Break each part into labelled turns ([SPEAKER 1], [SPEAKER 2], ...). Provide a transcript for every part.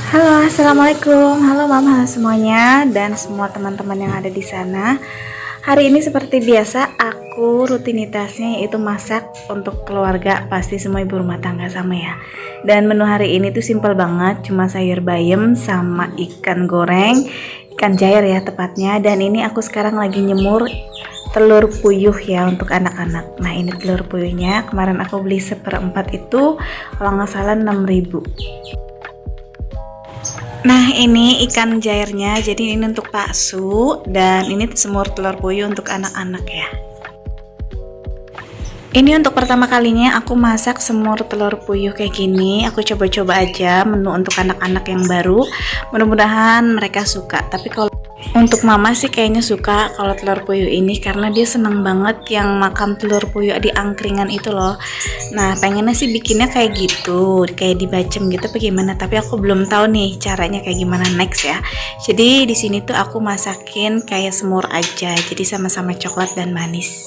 [SPEAKER 1] Halo, assalamualaikum. Halo mama, halo semuanya dan semua teman-teman yang ada di sana. Hari ini seperti biasa, aku rutinitasnya yaitu masak untuk keluarga. Pasti semua ibu rumah tangga sama ya. Dan menu hari ini tuh simpel banget, cuma sayur bayam sama ikan goreng, ikan jair ya tepatnya. Dan ini aku sekarang lagi nyemur telur puyuh ya untuk anak-anak. Nah ini telur puyuhnya, kemarin aku beli 1/4 itu kalau nggak salah 6.000. Nah ini ikan jairnya, jadi ini untuk bakso dan ini semur telur puyuh untuk anak-anak ya. Ini untuk pertama kalinya aku masak semur telur puyuh kayak gini. Aku coba-coba aja menu untuk anak-anak yang baru, mudah-mudahan mereka suka. Tapi kalau untuk mama sih kayaknya suka kalau telur puyuh ini, karena dia seneng banget yang makan telur puyuh di angkringan itu loh. Nah pengennya sih bikinnya kayak gitu, kayak dibacem gitu bagaimana, tapi aku belum tahu nih caranya kayak gimana next ya. Jadi di sini tuh aku masakin kayak semur aja, jadi sama-sama coklat dan manis.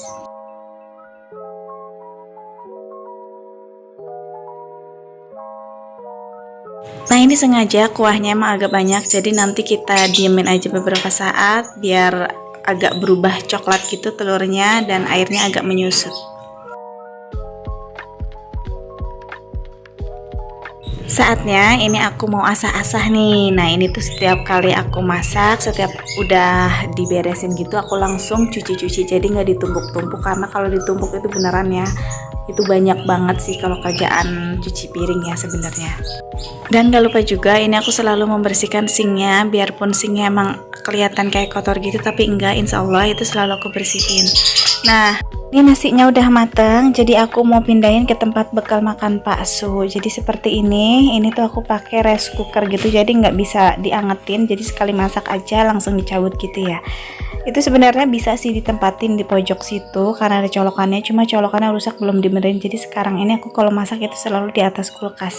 [SPEAKER 1] Nah ini sengaja kuahnya emang agak banyak, jadi nanti kita diemin aja beberapa saat biar agak berubah coklat gitu telurnya dan airnya agak menyusut. Saatnya ini aku mau asah-asah nih. Nah ini tuh setiap kali aku masak, setiap udah diberesin gitu aku langsung cuci-cuci, jadi nggak ditumpuk-tumpuk, karena kalau ditumpuk itu beneran ya itu banyak banget sih kalau kerjaan cuci piring ya sebenarnya. Dan gak lupa juga ini aku selalu membersihkan sinknya, biarpun sinknya emang kelihatan kayak kotor gitu tapi enggak, insya Allah itu selalu aku bersihin. Nah ini nasinya udah mateng, jadi aku mau pindahin ke tempat bekal makan Pak Su. Jadi seperti ini tuh aku pakai rice cooker gitu, jadi nggak bisa diangetin, jadi sekali masak aja langsung dicabut gitu ya. Itu sebenarnya bisa sih ditempatin di pojok situ karena ada colokannya, cuma colokannya rusak belum dibenerin, jadi sekarang ini aku kalau masak itu selalu di atas kulkas.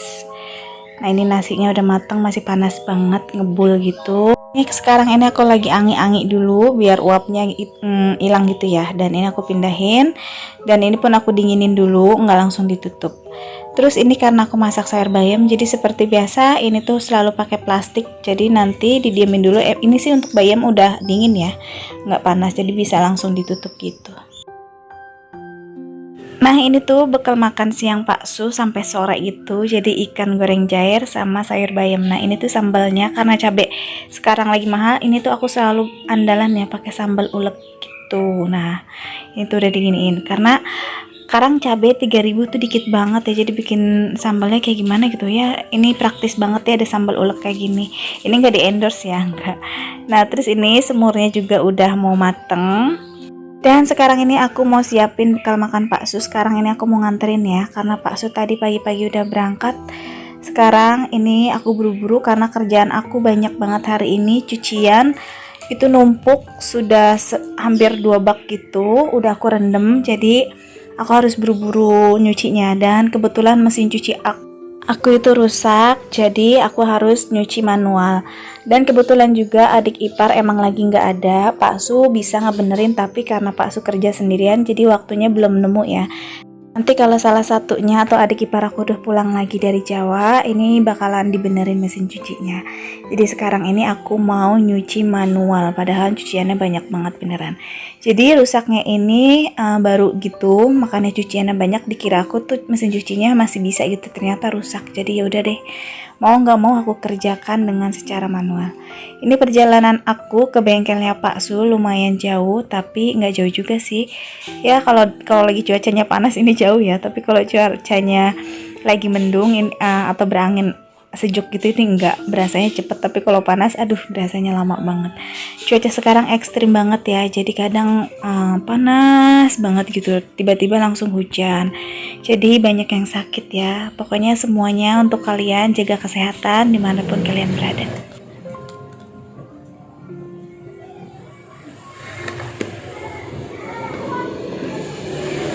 [SPEAKER 1] Nah ini nasinya udah matang, masih panas banget, ngebul gitu. Ini sekarang ini aku lagi angi-angi dulu biar uapnya hilang gitu ya. Dan ini aku pindahin, dan ini pun aku dinginin dulu, nggak langsung ditutup. Terus ini karena aku masak sayur bayam, jadi seperti biasa ini tuh selalu pakai plastik, jadi nanti didiemin dulu. Ini sih untuk bayam udah dingin ya, nggak panas, jadi bisa langsung ditutup gitu. Nah ini tuh bekal makan siang Pak Su sampai sore gitu, jadi ikan goreng jair sama sayur bayam. Nah ini tuh sambalnya, karena cabai sekarang lagi mahal, ini tuh aku selalu andalan ya pakai sambal ulek gitu. Nah ini tuh udah diginiin, karena sekarang cabai 3.000 tuh dikit banget ya, jadi bikin sambalnya kayak gimana gitu ya. Ini praktis banget ya ada sambal ulek kayak gini. Ini nggak di endorse ya, enggak. Nah terus ini semurnya juga udah mau mateng. Dan sekarang ini aku mau siapin bekal makan Pak Su. Sekarang ini aku mau nganterin ya, karena Pak Su tadi pagi-pagi udah berangkat. Sekarang ini aku buru-buru karena kerjaan aku banyak banget hari ini. Cucian itu numpuk sudah hampir 2 bak gitu, udah aku rendem, jadi aku harus buru-buru nyucinya. Dan kebetulan mesin cuci aku itu rusak, jadi aku harus nyuci manual. Dan kebetulan juga adik ipar emang lagi nggak ada, Pak Su bisa ngebenerin, tapi karena Pak Su kerja sendirian jadi waktunya belum nemu ya. Nanti kalau salah satunya atau adik ipar aku udah pulang lagi dari Jawa, ini bakalan dibenerin mesin cucinya. Jadi sekarang ini aku mau nyuci manual, padahal cuciannya banyak banget beneran. Jadi rusaknya ini baru gitu, makanya cuciannya banyak. Dikira aku tuh mesin cucinya masih bisa gitu, ternyata rusak. Jadi ya udah deh, mau nggak mau aku kerjakan dengan secara manual. Ini perjalanan aku ke bengkelnya Pak Su lumayan jauh, tapi nggak jauh juga sih. Ya kalau lagi cuacanya panas ini jauh ya, tapi kalau cuacanya lagi mendung atau berangin sejuk gitu ini enggak, berasanya cepet, tapi kalau panas aduh berasanya lama banget. Cuaca sekarang ekstrim banget ya, jadi kadang panas banget gitu, tiba-tiba langsung hujan, jadi banyak yang sakit ya. Pokoknya semuanya untuk kalian jaga kesehatan dimanapun kalian berada.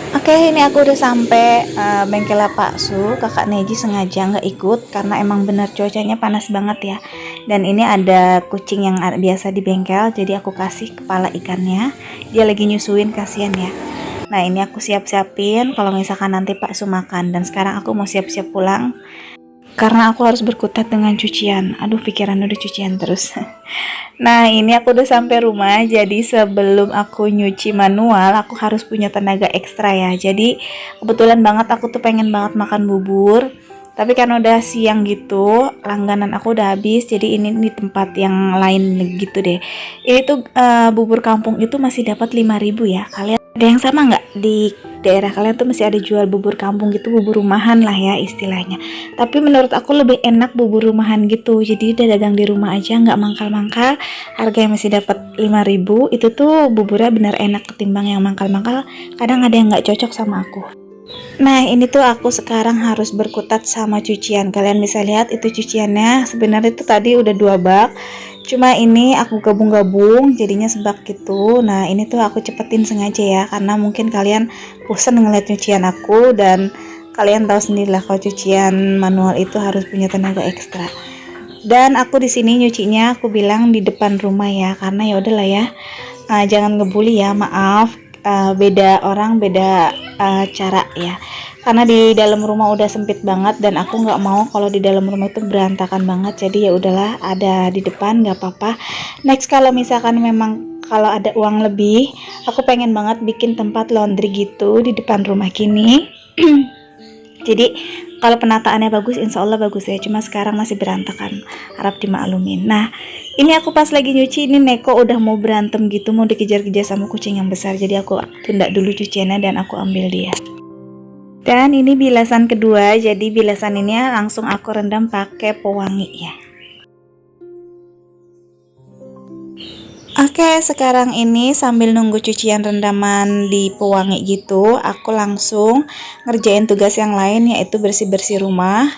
[SPEAKER 1] Oke, ini aku udah sampai bengkel Pak Su. Kakak Neji sengaja nggak ikut karena emang bener cuacanya panas banget ya. Dan ini ada kucing yang biasa di bengkel, jadi aku kasih kepala ikannya. Dia lagi nyusuin, kasihan ya. Nah, ini aku siap-siapin kalau misalkan nanti Pak Su makan. Dan sekarang aku mau siap-siap pulang karena aku harus berkutat dengan cucian. Aduh, pikiran udah cucian terus. Nah, ini aku udah sampai rumah. Jadi sebelum aku nyuci manual, aku harus punya tenaga ekstra ya. Jadi kebetulan banget aku tuh pengen banget makan bubur. Tapi kan udah siang gitu, langganan aku udah habis. Jadi ini di tempat yang lain gitu deh. Ini tuh bubur kampung itu masih dapat 5.000 ya. Kalian ada yang sama nggak di daerah kalian tuh masih ada jual bubur kampung gitu, bubur rumahan lah ya istilahnya. Tapi menurut aku lebih enak bubur rumahan gitu, jadi udah dagang di rumah aja, nggak mangkal-mangkal, harganya masih dapat 5.000. Itu tuh buburnya bener enak ketimbang yang mangkal-mangkal, kadang ada yang nggak cocok sama aku. Nah, ini tuh aku sekarang harus berkutat sama cucian. Kalian bisa lihat itu cuciannya, sebenarnya itu tadi udah 2 bak, cuma ini aku gabung-gabung jadinya sebak gitu. Nah, ini tuh aku cepetin sengaja ya, karena mungkin kalian bosan ngeliat cucian aku, dan kalian tahu sendirilah kalau cucian manual itu harus punya tenaga ekstra. Dan aku di sini nyucinya aku bilang di depan rumah ya, karena ya udahlah ya, jangan ngebully ya, maaf, beda orang beda cara ya, karena di dalam rumah udah sempit banget dan aku nggak mau kalau di dalam rumah itu berantakan banget. Jadi ya udahlah, ada di depan nggak apa-apa. Next kalau misalkan memang kalau ada uang lebih, aku pengen banget bikin tempat laundry gitu di depan rumah gini. Jadi kalau penataannya bagus, insya Allah bagus ya. Cuma sekarang masih berantakan, harap dimaklumin. Nah, ini aku pas lagi nyuci, ini Neko udah mau berantem gitu, mau dikejar-kejar sama kucing yang besar. Jadi aku tunda dulu cuciannya dan aku ambil dia. Dan ini bilasan kedua, jadi bilasan ini langsung aku rendam pakai pewangi ya. Oke, sekarang ini sambil nunggu cucian rendaman di pewangi gitu, aku langsung ngerjain tugas yang lain, yaitu bersih-bersih rumah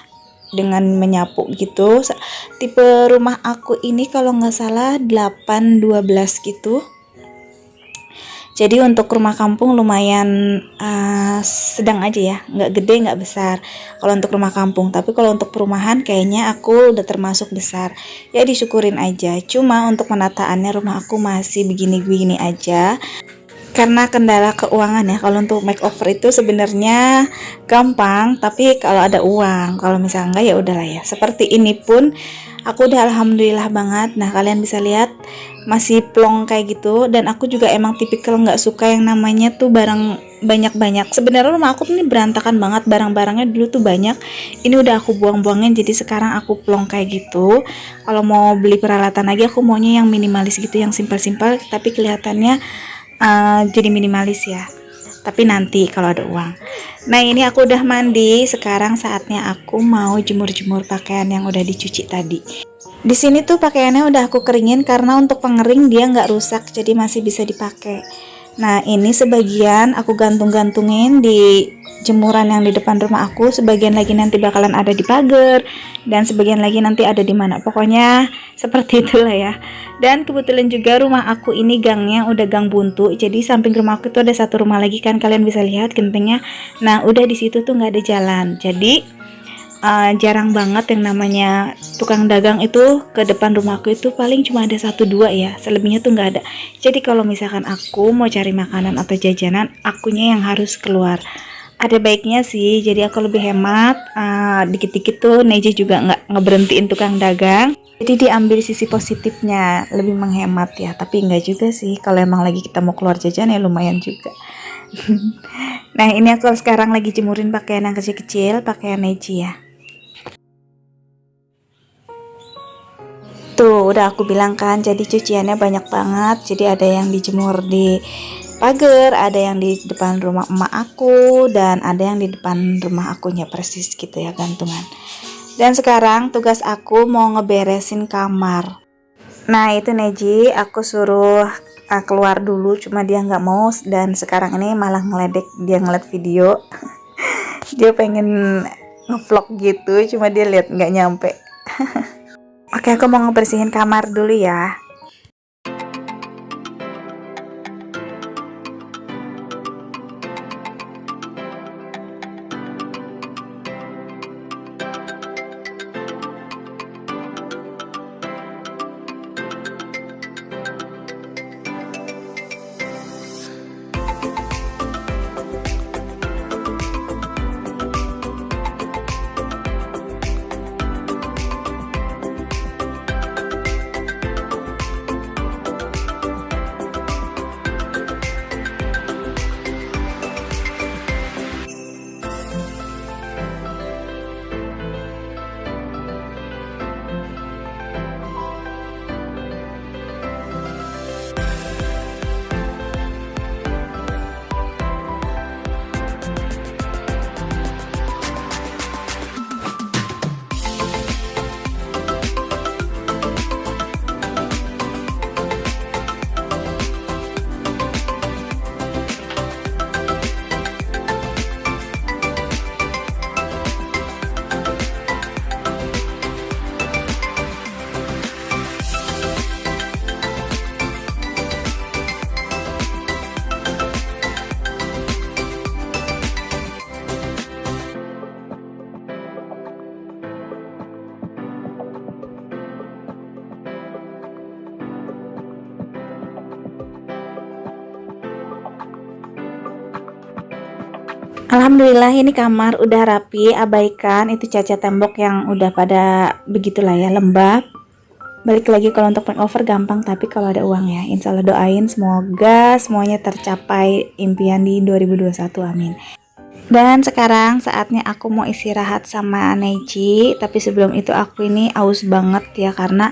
[SPEAKER 1] dengan menyapu gitu. Tipe rumah aku ini kalau nggak salah 8-12 gitu. Jadi untuk rumah kampung lumayan sedang aja ya, nggak gede nggak besar kalau untuk rumah kampung. Tapi kalau untuk perumahan kayaknya aku udah termasuk besar. Ya disyukurin aja. Cuma untuk penataannya rumah aku masih begini-begini aja. Karena kendala keuangan ya. Kalau untuk makeover itu sebenarnya gampang, tapi kalau ada uang, kalau misalnya enggak ya udahlah ya. Seperti ini pun aku udah alhamdulillah banget. Nah, kalian bisa lihat masih plong kayak gitu, dan aku juga emang tipikal nggak suka yang namanya tuh barang banyak-banyak. Sebenarnya rumah aku tuh ini berantakan banget, barang-barangnya dulu tuh banyak, ini udah aku buang-buangin, jadi sekarang aku plong kayak gitu. Kalau mau beli peralatan lagi aku maunya yang minimalis gitu, yang simpel-simpel tapi kelihatannya jadi minimalis ya, tapi nanti kalau ada uang. Nah, ini aku udah mandi, sekarang saatnya aku mau jemur-jemur pakaian yang udah dicuci tadi. Di sini tuh pakaiannya udah aku keringin karena untuk pengering dia nggak rusak, jadi masih bisa dipakai. Nah, ini sebagian aku gantung-gantungin di jemuran yang di depan rumah aku, sebagian lagi nanti bakalan ada di pagar, dan sebagian lagi nanti ada di mana. Pokoknya seperti itulah ya. Dan kebetulan juga rumah aku ini gangnya udah gang buntu, jadi samping rumah aku tuh ada satu rumah lagi kan, kalian bisa lihat gentengnya. Nah, udah di situ tuh nggak ada jalan, jadi jarang banget yang namanya tukang dagang itu ke depan rumahku, itu paling cuma ada 1-2 ya, selebihnya tuh nggak ada. Jadi kalau misalkan aku mau cari makanan atau jajanan, akunya yang harus keluar. Ada baiknya sih, jadi aku lebih hemat. Dikit-dikit tuh Neji juga nggak ngeberhentiin tukang dagang, jadi diambil sisi positifnya, lebih menghemat ya. Tapi nggak juga sih, kalau emang lagi kita mau keluar jajan ya lumayan juga. Nah, ini aku sekarang lagi jemurin pakaian yang kecil-kecil, pakaian Neji ya. Tuh udah aku bilang kan, jadi cuciannya banyak banget. Jadi ada yang dijemur di pagar, ada yang di depan rumah emak aku, dan ada yang di depan rumah akunya persis gitu ya, gantungan. Dan sekarang tugas aku mau ngeberesin kamar. Nah itu Neji, aku suruh keluar dulu, cuma dia nggak mau. Dan sekarang ini malah ngeledek, dia ngeliat video. Dia pengen ngevlog gitu, cuma dia lihat nggak nyampe. Oke, aku mau ngebersihin kamar dulu ya. Alhamdulillah ini kamar udah rapi, abaikan itu cacat tembok yang udah pada begitulah ya, lembab. Balik lagi kalau untuk makeover gampang, tapi kalau ada uang ya, insya Allah doain semoga semuanya tercapai impian di 2021, amin. Dan sekarang saatnya aku mau istirahat sama Neji, tapi sebelum itu aku ini aus banget ya, karena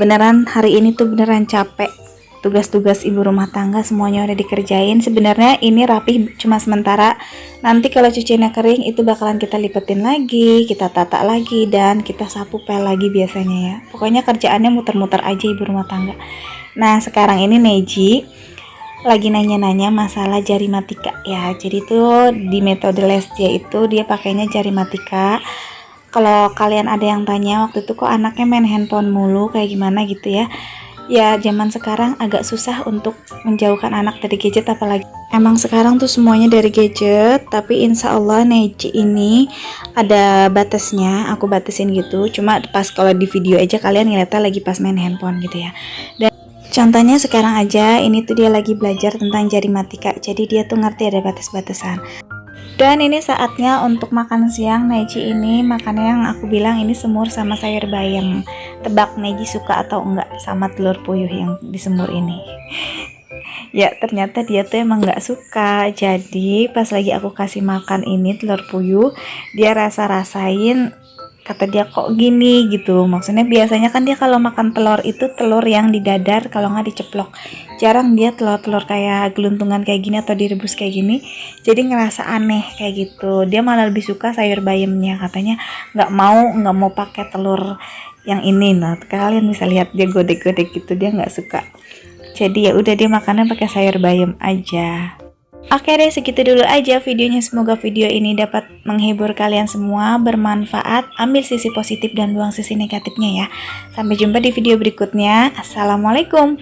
[SPEAKER 1] beneran hari ini tuh beneran capek. Tugas-tugas ibu rumah tangga semuanya udah dikerjain. Sebenarnya ini rapih cuma sementara, nanti kalau cuciannya kering itu bakalan kita lipetin lagi, kita tata lagi, dan kita sapu pel lagi biasanya ya. Pokoknya kerjaannya muter-muter aja ibu rumah tangga. Nah sekarang ini Neji lagi nanya-nanya masalah jari matika ya. Jadi tuh di metode lesnya itu dia pakainya jari matika. Kalau kalian ada yang tanya waktu itu kok anaknya main handphone mulu kayak gimana gitu ya, ya zaman sekarang agak susah untuk menjauhkan anak dari gadget, apalagi emang sekarang tuh semuanya dari gadget. Tapi insya Allah Neji ini ada batasnya, aku batasin gitu. Cuma pas kalau di video aja kalian ngeliatnya lagi pas main handphone gitu ya. Dan contohnya sekarang aja ini tuh dia lagi belajar tentang jari matika, jadi dia tuh ngerti ada batas-batasan. Dan ini saatnya untuk makan siang. Neji ini makannya yang aku bilang ini semur sama sayur bayam. Tebak Neji suka atau enggak sama telur puyuh yang disemur ini. Ya ternyata dia tuh emang nggak suka. Jadi pas lagi aku kasih makan ini telur puyuh, dia rasa-rasain, kata dia kok gini gitu. Maksudnya biasanya kan dia kalau makan telur itu telur yang didadar, kalau nggak diceplok. Jarang dia telur-telur kayak geluntungan kayak gini atau direbus kayak gini. Jadi ngerasa aneh kayak gitu. Dia malah lebih suka sayur bayamnya. Katanya nggak mau pakai telur yang ini. Nah kalian bisa lihat dia godek-godek gitu, dia nggak suka. Jadi ya udah dia makannya pakai sayur bayam aja. Oke deh, segitu dulu aja videonya. Semoga video ini dapat menghibur kalian semua, bermanfaat. Ambil sisi positif dan buang sisi negatifnya ya. Sampai jumpa di video berikutnya. Assalamualaikum.